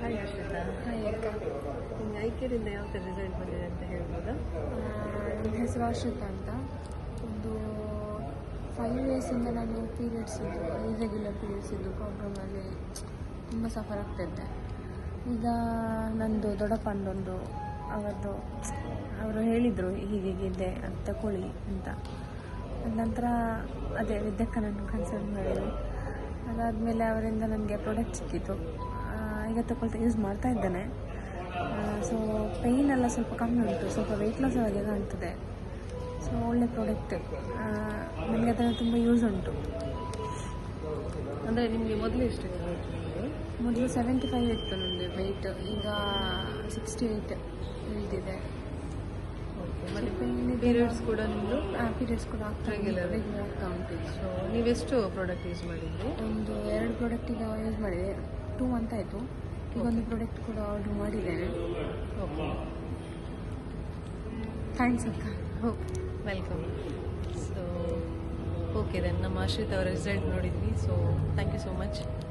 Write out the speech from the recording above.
Hi Ashwitha. Hi ಅಕ್ಕ. ನಿಮ್ಗೆ ಐಕ್ಯದಿಂದ ಯಾವ ಥರ ರಿಸಲ್ಟ್ ಬಂದಿದೆ ಅಂತ ಹೇಳ್ಬೋದಾ? ನನ್ನ ಹೆಸರು ಅಶ್ವಿತಾ ಅಂತ. ಒಂದು 5 ಡೇಸಿಂದ ನಾನು ಪೀರಿಯಡ್ಸ್ ಇರ್ರೆಗ್ಯುಲರ್ ಪೀರಿಯಡ್ಸ್ ಇದ್ದು ಪ್ರಾಬ್ಲಮಲ್ಲಿ ತುಂಬ ಸಫರ್ ಆಗ್ತಿದ್ದೆ. ಈಗ ನಂದು ದೊಡ್ಡಪ್ಪಂದೊಂದು ಅವರು ಹೇಳಿದರು ಹೀಗಿದೆ ಅದು ತಗೊಳ್ಳಿ ಅಂತ. ಅದ ನಂತರ ಅದೇ ವಿದ್ಯಕ್ಕ ನಾನು ಕನ್ಸಲ್ಟ್ ಮಾಡಿದ್ವಿ. ಅದಾದಮೇಲೆ ಅವರಿಂದ ನನಗೆ ಪ್ರಾಡಕ್ಟ್ ಸಿಕ್ಕಿತ್ತು. ಈಗ ತಗೊಳ್ತಾ ಯೂಸ್ ಮಾಡ್ತಾ ಇದ್ದೇನೆ. ಸೊ ಪೇಯ್ನ್ ಎಲ್ಲ ಸ್ವಲ್ಪ ಕಮ್ಮಿ ಉಂಟು, ಸ್ವಲ್ಪ ವೆಯ್ಟ್ ಲಾಸ್ ಆಗಿ ಕಾಣ್ತದೆ. ಸೊ ಒಳ್ಳೆ ಪ್ರಾಡಕ್ಟ್, ನನಗೆ ಅದನ್ನು ತುಂಬ ಯೂಸ್ ಉಂಟು. ಅಂದರೆ ನಿಮಗೆ ಮೊದಲು ಎಷ್ಟಿದೆ ವೆಯ್ಟ್? ಮೊದಲು 75 ಇತ್ತು ನನ್ನದು ವೆಯ್ಟ್, ಈಗ 68 ಇಳಿದಿದೆ. ಮತ್ತು ಪೀರಿಯಡ್ಸ್ ಕೂಡ ನಿಮ್ಮದು? ಪೀರಿಯಡ್ಸ್ ಕೂಡ ರೆಗ್ಯುಲರ್ ಆಗ್ತಾ ಉಂಟು. ಸೊ ನೀವೆಷ್ಟು ಪ್ರಾಡಕ್ಟ್ ಯೂಸ್ ಮಾಡಿದ್ರಿ? ಒಂದು 2 ಪ್ರಾಡಕ್ಟ್ ಈಗ ಯೂಸ್ ಮಾಡಿದೆ. 2 ಮಂತ್ ಆಯಿತು. ಈಗ ಒಂದು ಪ್ರಾಡಕ್ಟ್ ಕೂಡ ಆರ್ಡರ್ ಮಾಡಿದ್ದೇನೆ. ಓಕೆ, ಥ್ಯಾಂಕ್ಸ್ ಅಕ್ಕ. ವೆಲ್ಕಮ್. ಸೊ ಓಕೆ ದೆನ್, ನಮ್ಮ ಆಶ್ರಿತ್ ಅವರ ರಿಸಲ್ಟ್ ನೋಡಿದ್ವಿ. So thank you so much.